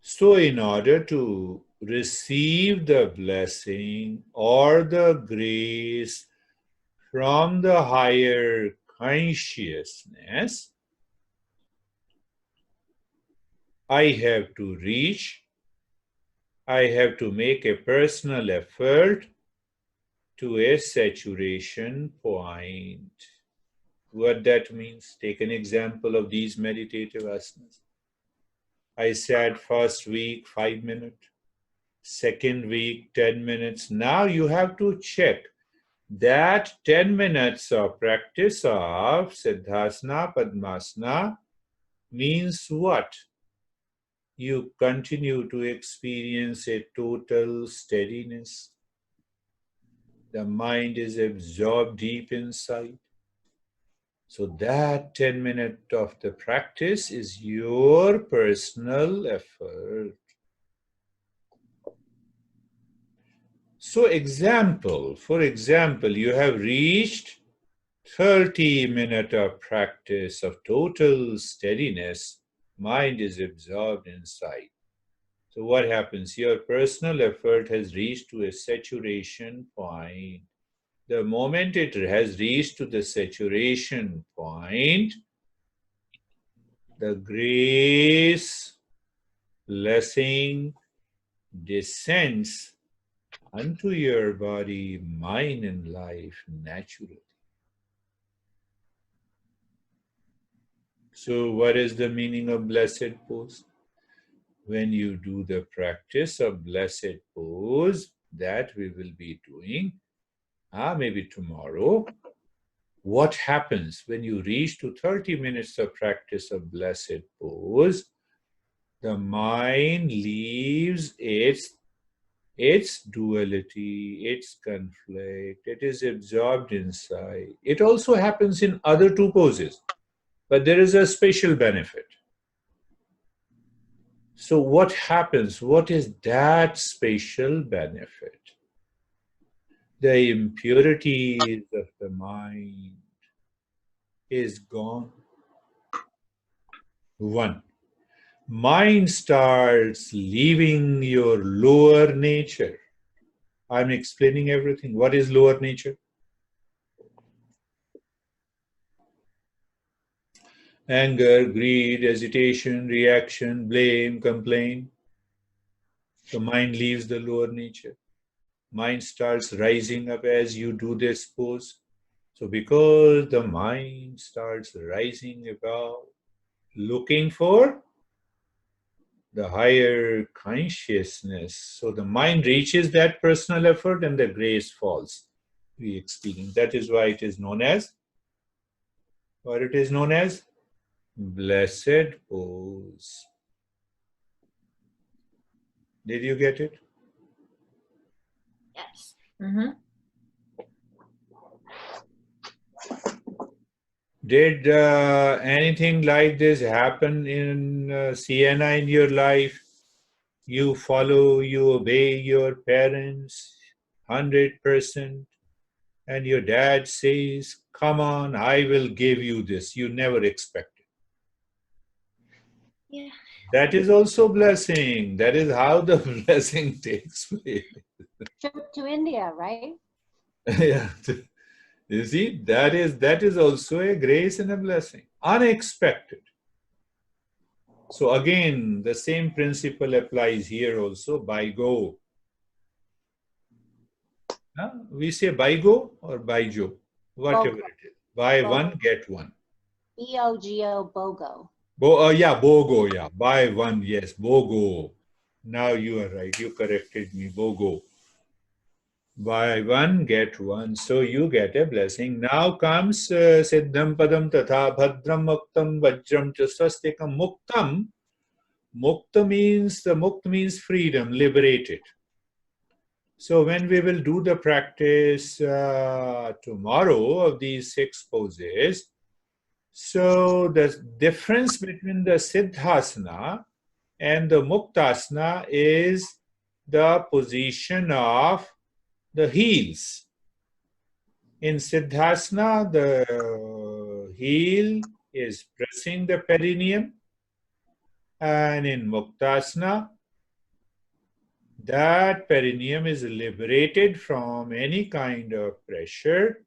So in order to receive the blessing or the grace from the higher consciousness, I have to make a personal effort to a saturation point. What that means? Take an example of these meditative asanas. I said first week 5 minutes, second week 10 minutes. Now you have to check that 10 minutes of practice of Siddhasana, Padmasana means what? You continue to experience a total steadiness. The mind is absorbed deep inside. So that 10 minutes of the practice is your personal effort. So for example, you have reached 30 minutes of practice of total steadiness. Mind is absorbed inside. So what happens? Your personal effort has reached to a saturation point. The moment it has reached to the saturation point, the grace, blessing descends unto your body, mind, and life naturally. So what is the meaning of blessed pose? When you do the practice of blessed pose, that we will be doing, maybe tomorrow, what happens when you reach to 30 minutes of practice of blessed pose? the mind leaves its duality, its conflict. It is absorbed inside. It also happens in other two poses, but there is a special benefit. So what happens? What is that special benefit? The impurities of the mind is gone. One, mind starts leaving your lower nature. I'm explaining everything. What is lower nature? Anger, greed, hesitation, reaction, blame, complaint. The mind leaves the lower nature. Mind starts rising up as you do this pose. So because the mind starts rising above, looking for the higher consciousness, so the mind reaches that personal effort and the grace falls. We experience. That is why it is known as, what it is known as? Blessed pose. Did you get it? Yes. Mm-hmm. Did anything like this happen in Siena in your life? You follow, you obey your parents 100%, and your dad says, come on, I will give you this. You never expect it. Yeah. That is also blessing. That is how the blessing takes place. Trip to India, right? Yeah. You see, that is also a grace and a blessing. Unexpected. So again, the same principle applies here also. By go. We say buy go or buy Joe, whatever Bogo. it is. Buy Bogo. one, get one. B-O-G-O, BOGO. Yeah, BOGO, yeah. Buy one, yes, BOGO. Now you are right. You corrected me, BOGO. Buy one, get one. So you get a blessing. Now comes Siddham Padam Tatha Bhadram Muktam Vajram Cha Swastikam Muktam. Mukta means freedom, liberated. So when we will do the practice tomorrow of these 6 poses, so the difference between the Siddhasana and the Muktasana is the position of the heels. In Siddhasana, the heel is pressing the perineum, and in Muktasana, that perineum is liberated from any kind of pressure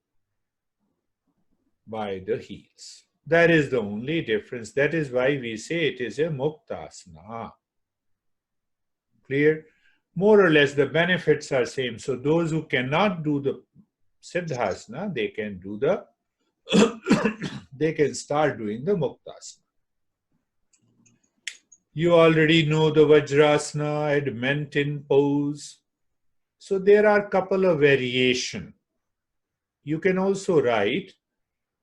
by the heels. That is the only difference. That is why we say it is a Muktasana. Clear? More or less the benefits are same. So those who cannot do the Siddhasana, they can do the they can start doing the Muktasana. You already know the Vajrasana, Adamantine pose. So there are a couple of variations. You can also write,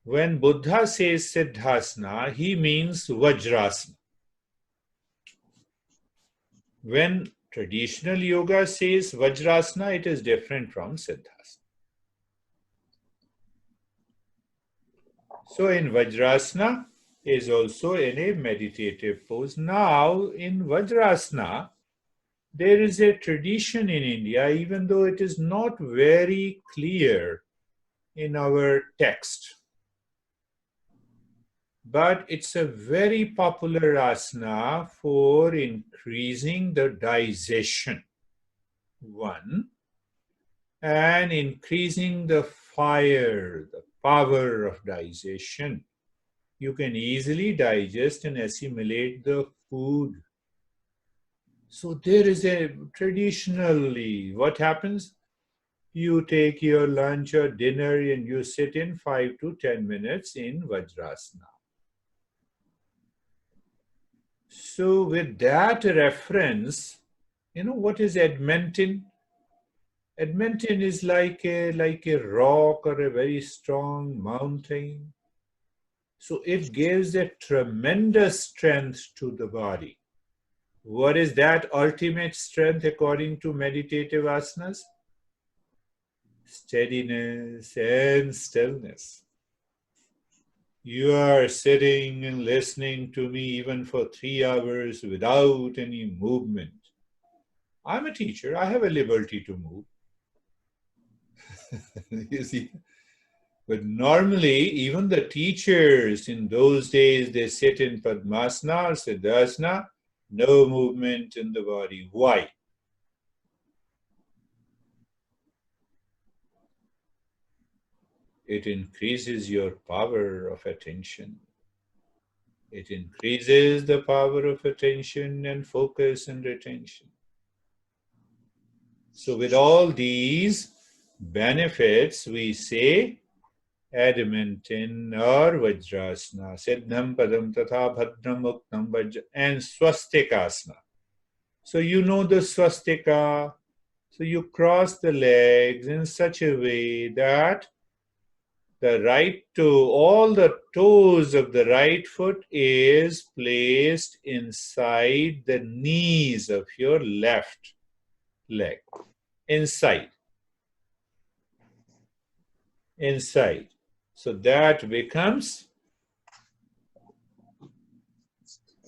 when Buddha says Siddhasana, he means Vajrasana. When traditional yoga says Vajrasana, it is different from Siddhasana. So in Vajrasana is also in a meditative pose. Now in Vajrasana, there is a tradition in India, even though it is not very clear in our text. But it's a very popular asana for increasing the digestion, one, and increasing the fire, the power of digestion. You can easily digest and assimilate the food. So there is a traditionally, what happens? You take your lunch or dinner and you sit in 5 to 10 minutes in Vajrasana. So with that reference, what is Adamantine? Adamantine is like a rock or a very strong mountain. So it gives a tremendous strength to the body. What is that ultimate strength according to meditative asanas? Steadiness and stillness. You are sitting and listening to me even for 3 hours without any movement. I'm a teacher. I have a liberty to move. You see? But normally, even the teachers in those days, they sit in Padmasana or Siddhasana, no movement in the body. Why? It increases your power of attention. It increases the power of attention and focus and retention. So with all these benefits, we say adamantine or vajrasana, siddham padam tatha bhadram muktam vajra, and swastikasana. So you know the swastika. So you cross the legs in such a way that the right toe, all the toes of the right foot is placed inside the knees of your left leg. Inside. So that becomes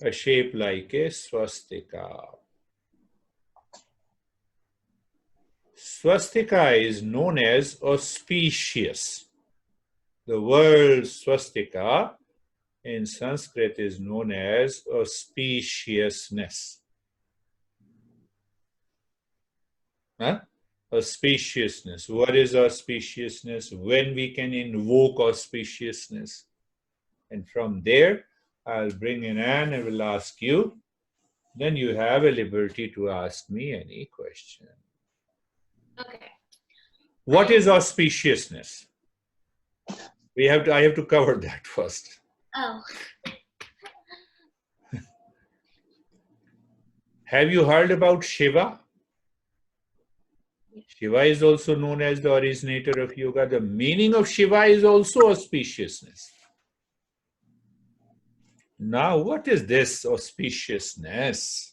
a shape like a swastika. Swastika is known as auspicious. The word swastika in Sanskrit is known as auspiciousness. Auspiciousness. What is auspiciousness? When we can invoke auspiciousness. And from there, I'll bring in Anne and will ask you. Then you have a liberty to ask me any question. Okay. What is auspiciousness? I have to cover that first. Oh. Have you heard about Shiva? Shiva is also known as the originator of yoga. The meaning of Shiva is also auspiciousness. Now, what is this auspiciousness?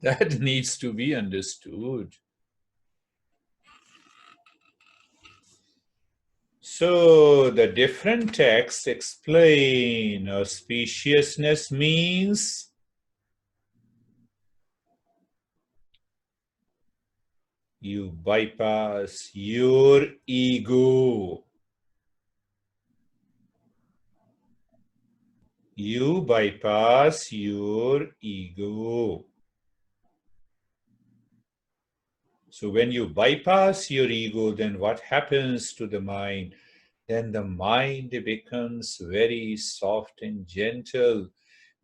That needs to be understood. So, the different texts explain auspiciousness means you bypass your ego. You bypass your ego. So when you bypass your ego, then what happens to the mind? Then the mind becomes very soft and gentle.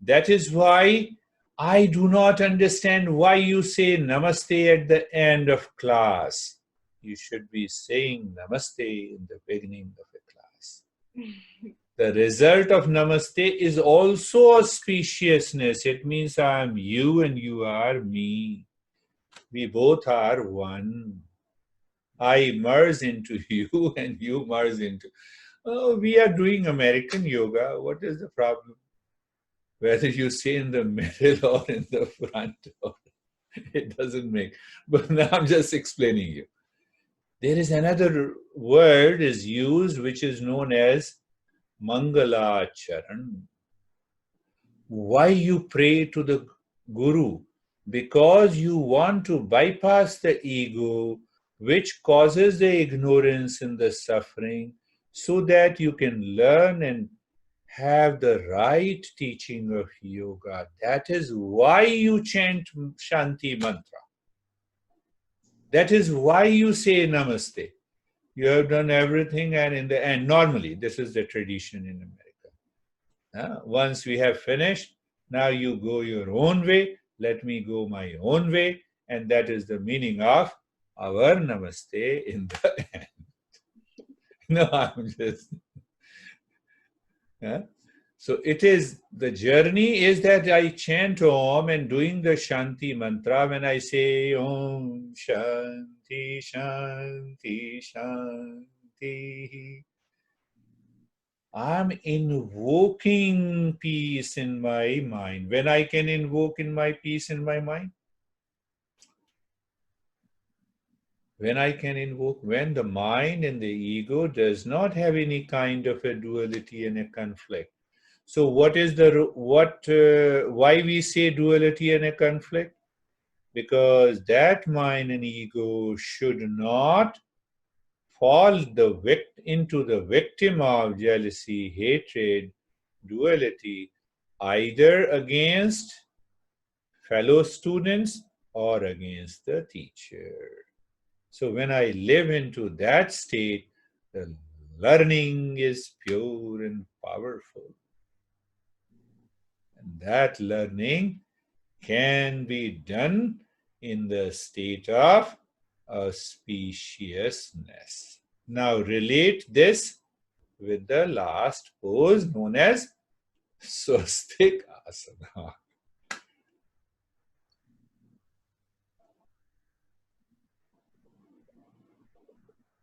That is why I do not understand why you say namaste at the end of class. You should be saying namaste in the beginning of a class. The result of namaste is also auspiciousness. It means I am you and you are me. We both are one. I merge into you and you merge into... Oh, we are doing American yoga. What is the problem? Whether you say in the middle or in the front, it doesn't make... But now I'm just explaining you. There is another word is used which is known as Mangalacharan. Why you pray to the Guru? Because you want to bypass the ego which causes the ignorance and the suffering so that you can learn and have the right teaching of yoga. That is why you chant Shanti mantra. That is why you say namaste. You have done everything, and in the end, normally, this is the tradition in America. Once we have finished, now you go your own way, let me go my own way, and that is the meaning of our namaste in the end. No, I'm just... So it is, the journey is that I chant Om and doing the Shanti mantra when I say Om Shanti Shanti Shanti. I'm invoking peace in my mind. When I can invoke in my peace in my mind? When I can invoke, when the mind and the ego does not have any kind of a duality and a conflict. So why we say duality and a conflict? Because that mind and ego should not fall into the victim of jealousy, hatred, duality, either against fellow students or against the teacher. So when I live into that state, the learning is pure and powerful. And that learning can be done in the state of auspiciousness. Now relate this with the last pose known as Swastik Asana.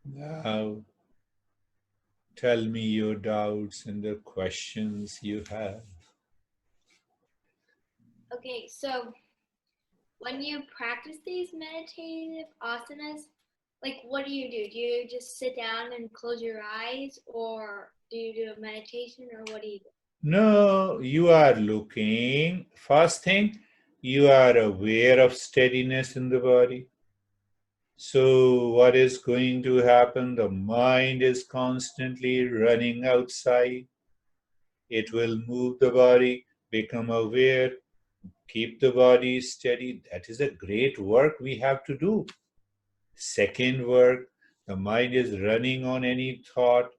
Now, tell me your doubts and the questions you have. Okay, so when you practice these meditative asanas, like what do? Do you just sit down and close your eyes, or do you do a meditation, or what do you do? No, you are looking. First thing, you are aware of steadiness in the body. So what is going to happen? The mind is constantly running outside. It will move the body, become aware, keep the body steady. That is a great work we have to do. Second work, the mind is running on any thought.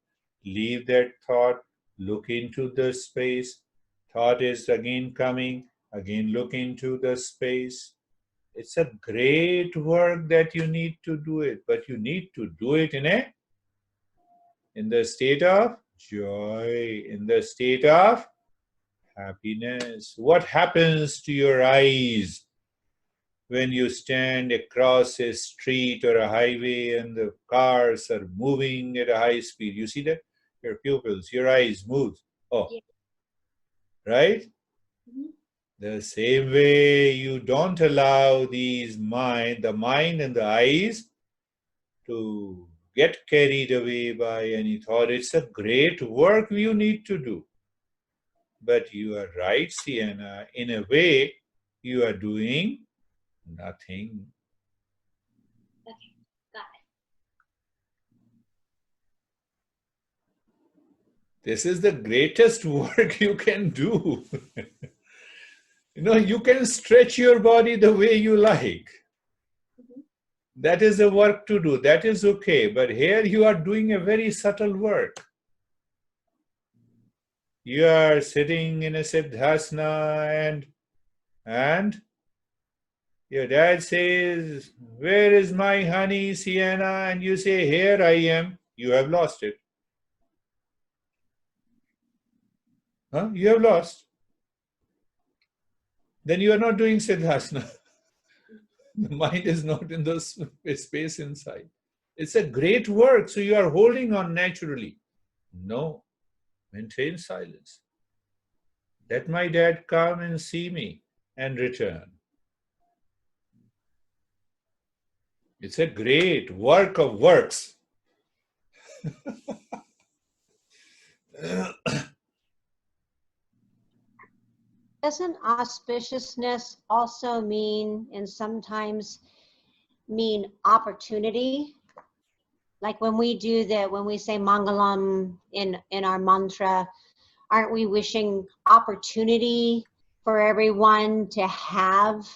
Leave that thought, look into the space. Thought is again coming, again look into the space. It's a great work that you need to do it, but you need to do it in the state of joy, in the state of happiness. What happens to your eyes when you stand across a street or a highway and the cars are moving at a high speed? You see that? Your pupils, your eyes move. Oh, Yeah. right? Mhm. The same way you don't allow the mind and the eyes to get carried away by any thought. It's a great work you need to do. But you are right, Sienna. In a way, you are doing nothing. Okay, got This is the greatest work you can do. You can stretch your body the way you like. Mhm. That is the work to do. That is okay. But here you are doing a very subtle work. You are sitting in a siddhasana and your dad says, "Where is my honey, Sienna?" And you say, "Here I am." You have lost it. Huh? You have lost. Then you are not doing siddhasana. The mind is not in the space inside. It's a great work, so you are holding on naturally. No, maintain silence. Let my dad come and see me and return. It's a great work of works. Doesn't auspiciousness also mean, and sometimes mean, opportunity? Like when we say Mangalam in our mantra, aren't we wishing opportunity for everyone to have,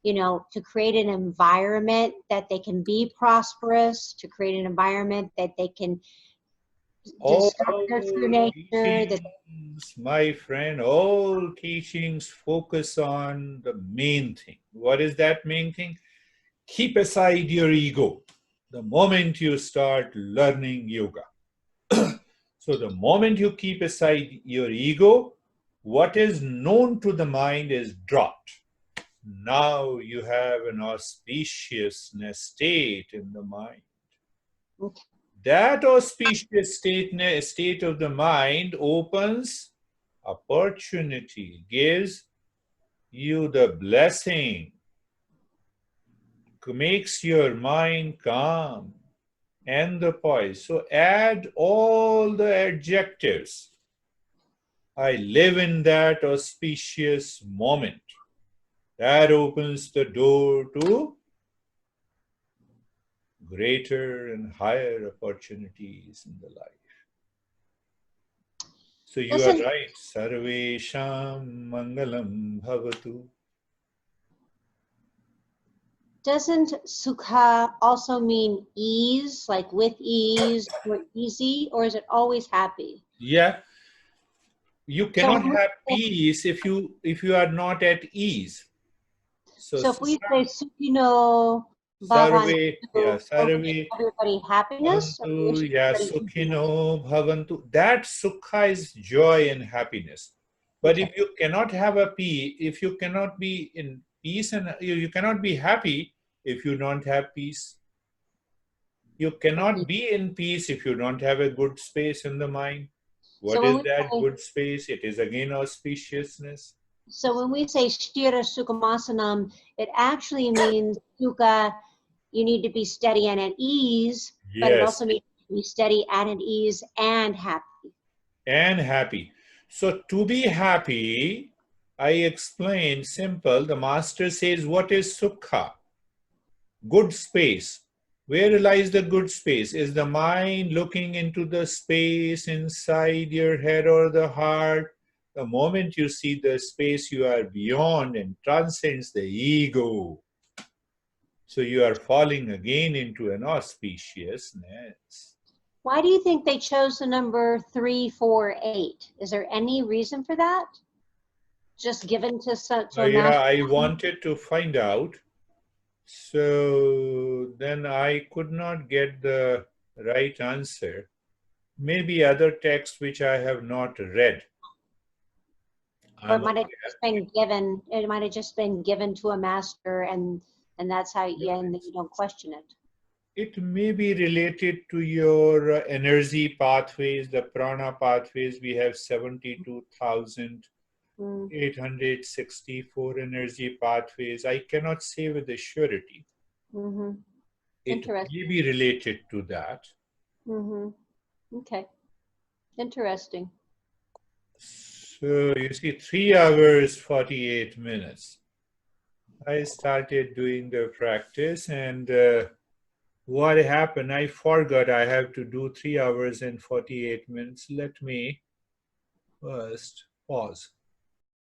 to create an environment that they can be prosperous, to create an environment that they can All discover their true nature, that teachings, my friend, all teachings focus on the main thing. What is that main thing? Keep aside your ego. The moment you start learning yoga. So the moment you keep aside your ego, what is known to the mind is dropped. Now you have an auspiciousness state in the mind. That auspicious state of the mind opens opportunity, gives you the blessing, makes your mind calm and the poise. So add all the adjectives. I live in that auspicious moment. That opens the door to greater and higher opportunities in the life. So you are right. Sarvesham Mangalam Bhavatu. Doesn't sukha also mean ease, like with ease or easy, or is it always happy? Yeah. You cannot have peace if you are not at ease. So if we say sukhino Sarve, bhavantu, sarve everybody happiness, bhavantu, sukhino bhavantu. That sukha is joy and happiness. But if you cannot have a peace, if you cannot be in peace, and you cannot be happy if you don't have peace. You cannot be in peace if you don't have a good space in the mind. What is that good space? It is again auspiciousness. So when we say Sthira Sukhasasanam, it actually means sukha, you need to be steady and at ease, but it also means to be steady and at ease and happy. And happy. So to be happy, I explained simple. The master says, what is sukha? Good space. Where lies the good space? Is the mind looking into the space inside your head or the heart? The moment you see the space, you are beyond and transcends the ego. So you are falling again into an auspiciousness. Why do you think they chose the number 348? Is there any reason for that? Just given to yeah, I wanted to find out. So then I could not get the right answer. Maybe other texts which I have not read. Or it might have just been given. It might have just been given to a master, and that's how you don't question it. It may be related to your energy pathways, the prana pathways. We have 72,864 energy pathways. I cannot say with a surety. It may be related to that. Okay. Interesting. So you see, 3 hours, 48 minutes. I started doing the practice, and what happened, I forgot I have to do 3 hours and 48 minutes. Let me first pause.